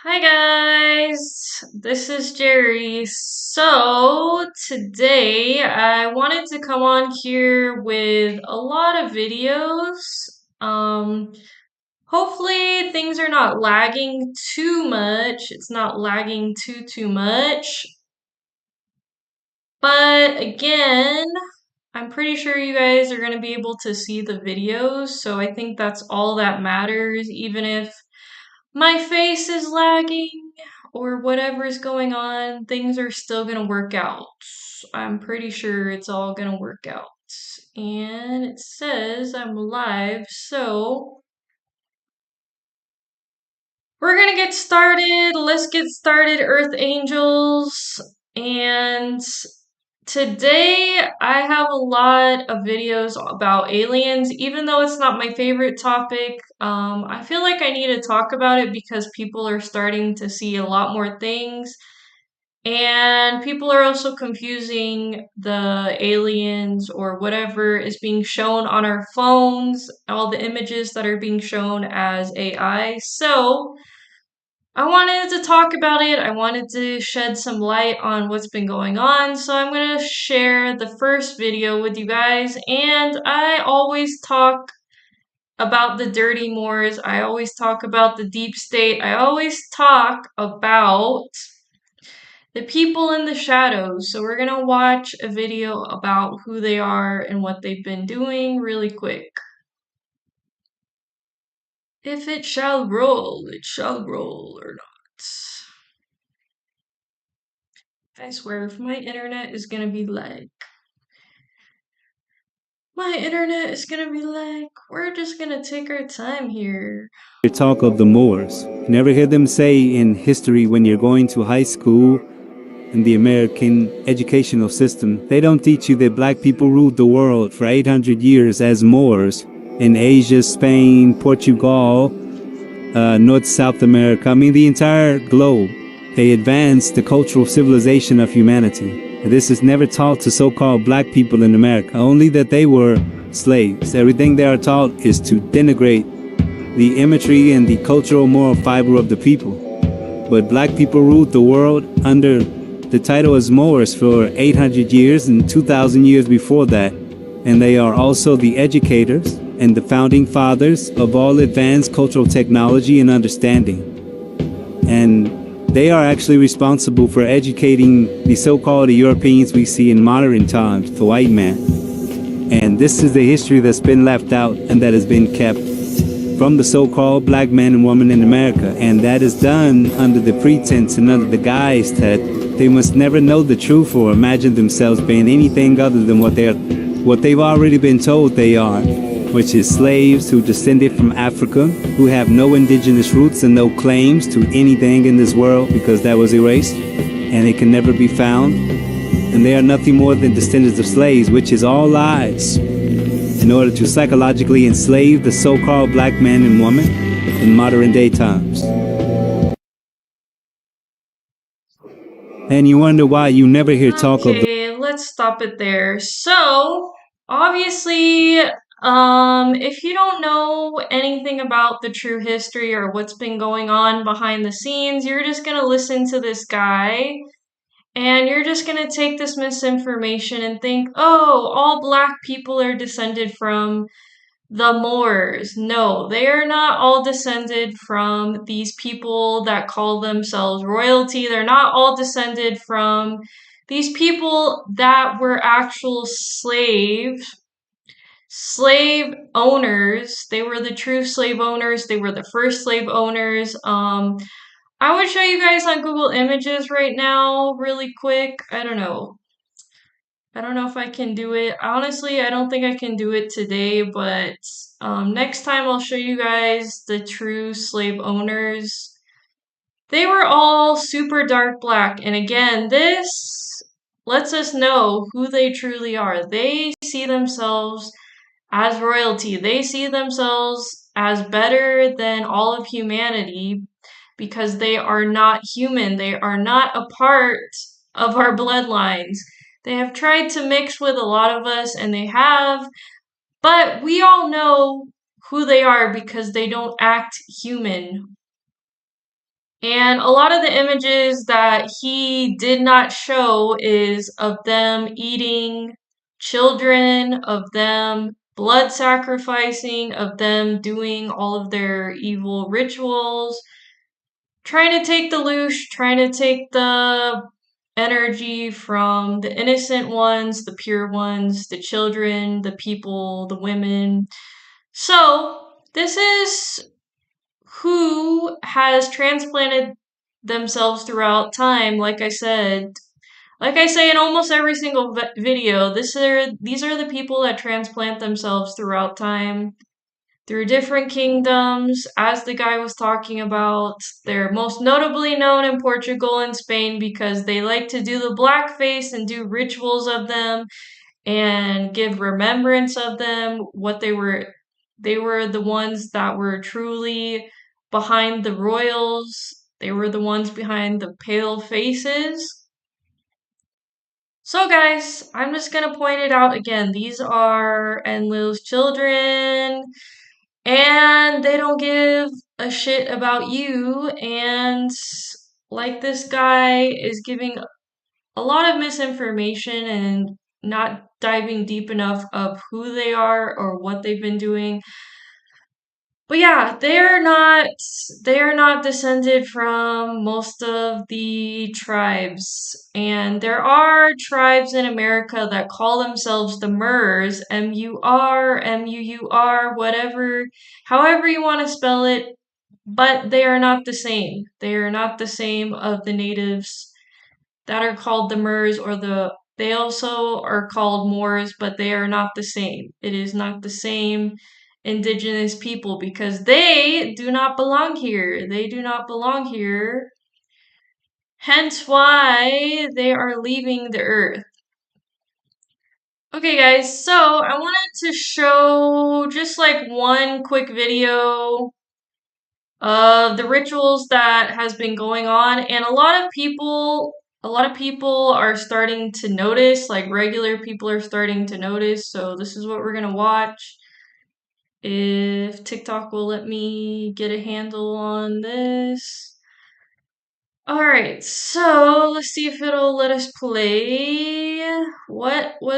Hi guys, this is Jerry. So today I wanted to come on here with a lot of videos. Um, Hopefully things are not lagging too much. It's not lagging too much. But again, I'm pretty sure you guys are going to be able to see the videos, so I think that's all that matters, even if my face is lagging or whatever is going on, things are still gonna work out. I'm pretty sure it's all gonna work out. And it says I'm live, so we're gonna get started. Let's get started, Earth Angels. And today I have a lot of videos about aliens, even though it's not my favorite topic. I feel like I need to talk about it because people are starting to see a lot more things. And people are also confusing the aliens or whatever is being shown on our phones, all the images that are being shown as AI. So, I wanted to talk about it. I wanted to shed some light on what's been going on. So I'm going to share the first video with you guys. And I always talk about the dirty Moors. I always talk about the deep state. I always talk about the people in the shadows. So we're going to watch a video about who they are and what they've been doing really quick. If it shall roll, it shall roll or not. I swear, if my internet is gonna be like, we're just gonna take our time here. Talk of the Moors. You never hear them say in history when you're going to high school in the American educational system, they don't teach you that black people ruled the world for 800 years as Moors in Asia, Spain, Portugal, North, South America. I mean, the entire globe. They advanced the cultural civilization of humanity. This is never taught to so-called black people in America, only that they were slaves. Everything they are taught is to denigrate the imagery and the cultural moral fiber of the people. But black people ruled the world under the title as Moors for 800 years and 2,000 years before that. And they are also the educators and the founding fathers of all advanced cultural technology and understanding. And they are actually responsible for educating the so-called Europeans we see in modern times, the white man. And this is the history that's been left out and that has been kept from the so-called black man and woman in America, and that is done under the pretense and under the guise that they must never know the truth or imagine themselves being anything other than what they've already been told they are, which is slaves who descended from Africa, who have no indigenous roots and no claims to anything in this world because that was erased and it can never be found. And they are nothing more than descendants of slaves, which is all lies, in order to psychologically enslave the so-called black man and woman in modern day times. And you wonder why you never hear talk of the... Okay, let's stop it there. So, obviously, if you don't know anything about the true history or what's been going on behind the scenes, you're just gonna listen to this guy and you're just gonna take this misinformation and think, oh, all black people are descended from the Moors. No, they are not all descended from these people that call themselves royalty. They're not all descended from these people that were actual slave owners. They were the true slave owners. They were the first slave owners. I would show you guys on Google Images right now really quick. I don't know. I don't know if I can do it. Honestly, I don't think I can do it today, but next time I'll show you guys the true slave owners. They were all super dark black, and again, this lets us know who they truly are. They see themselves as royalty. They see themselves as better than all of humanity because they are not human. They are not a part of our bloodlines. They have tried to mix with a lot of us, and they have, but we all know who they are because they don't act human. And a lot of the images that he did not show is of them eating children, of them blood sacrificing, of them doing all of their evil rituals, trying to take the loosh, trying to take the energy from the innocent ones, the pure ones, the children, the people, the women. So, this is who has transplanted themselves throughout time. Like I say in almost every single video, these are the people that transplant themselves throughout time through different kingdoms. As the guy was talking about, they're most notably known in Portugal and Spain because they like to do the blackface and do rituals of them and give remembrance of them. They were the ones that were truly behind the royals. They were the ones behind the pale faces. So, guys, I'm just gonna point it out again. These are Enlil's children, and they don't give a shit about you. And like this guy is giving a lot of misinformation and not diving deep enough of who they are or what they've been doing. But yeah, they are not descended from most of the tribes. And there are tribes in America that call themselves the Murs, Mur, whatever, however you want to spell it, but they are not the same. They are not the same of the natives that are called the Murs they also are called Moors, but they are not the same. It is not the same indigenous people because they do not belong here. They do not belong here. Hence why they are leaving the earth. Okay, guys, so I wanted to show just like one quick video of the rituals that has been going on, and a lot of people are starting to notice, like regular people are starting to notice. So this is what we're going to watch, if TikTok will let me get a handle on this. All right, so let's see if it'll let us play. What was